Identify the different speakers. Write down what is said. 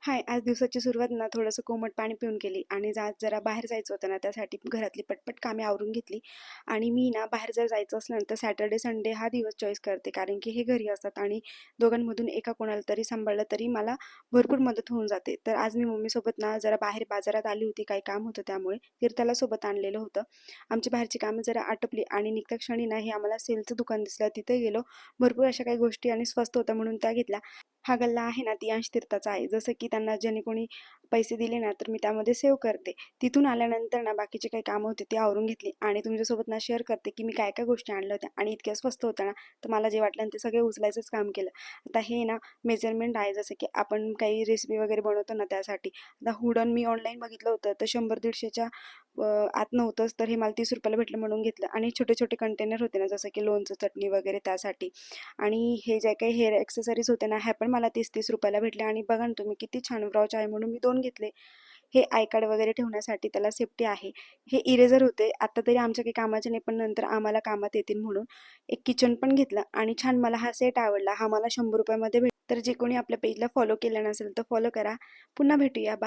Speaker 1: हाय, आज दिवसाची सुरुवात ना थोडंसं कोमट पाणी पिऊन केली आणि आज जरा बाहेर जायचं होतं ना, त्यासाठी घरातली पटपट कामे आवरून घेतली. आणि मी ना बाहेर जर जायचं असलं ना, तर सॅटर्डे संडे हा दिवस चॉईस करते, कारण की हे घरी असतात आणि दोघांमधून एका कोणाला तरी सांभाळलं तरी मला भरपूर मदत होऊन जाते. तर आज मी मम्मीसोबत ना जरा बाहेर बाजारात आली होती, काही काम होतं त्यामुळे तीर्थाला सोबत आणलेलं होतं. आमची बाहेरची कामं जरा आटपली आणि निघता क्षणी ना हे आम्हाला सेलचं दुकान दिसलं, तिथे गेलो. भरपूर अशा काही गोष्टी आणि स्वस्त होत्या म्हणून त्या घेतल्या. हा गल्ला आहे ना ती अंश तीर्थाचा आहे. जसं की त्यांना ज्याने कोणी पैसे दिले ना, तर मी त्यामध्ये सेव्ह करते. तिथून आल्यानंतर ना बाकीचे काही कामं होते ते आवरून घेतली आणि तुमच्यासोबत ना शेअर करते की मी काय काय गोष्टी आणल्या होत्या आणि इतक्या स्वस्त होत्या ना, तर मला जे वाटलं ना ते सगळे उचलायचंच काम केलं. आता हे ना मेजरमेंट आहे, जसं की आपण काही रेसिपी वगैरे बनवतो ना त्यासाठी. आता हुडन मी ऑनलाईन बघितलं होतं, तर 100-150च्या आत नव्हतंच, तर हे मला 30 रुपयाला भेटलं म्हणून घेतलं. आणि छोटे छोटे कंटेनर होते ना, जसं की लोणचं, चटणी वगैरे त्यासाठी. आणि हे जे काही हेअर एक्सेसरीज होते ना, ह्या पण मला 30-30 रुपयाला भेटल्या. आणि बघा ना तुम्ही, किती छान ब्राउच आहे म्हणून मी 2 घेतले. हे आय कार्ड वगैरे ठेवण्यासाठी त्याला सेफ्टी आहे. हे इरेझर होते, आता तरी आमच्या काही कामाचे नाही, पण नंतर आम्हाला कामात येतील म्हणून. एक किचन पण घेतलं आणि छान मला हा सेट आवडला. हा मला 100 रुपयामध्ये भेट. तर जे कोणी आपल्या पेजला फॉलो केलं नसेल तर फॉलो करा. पुन्हा भेटूया. बाय.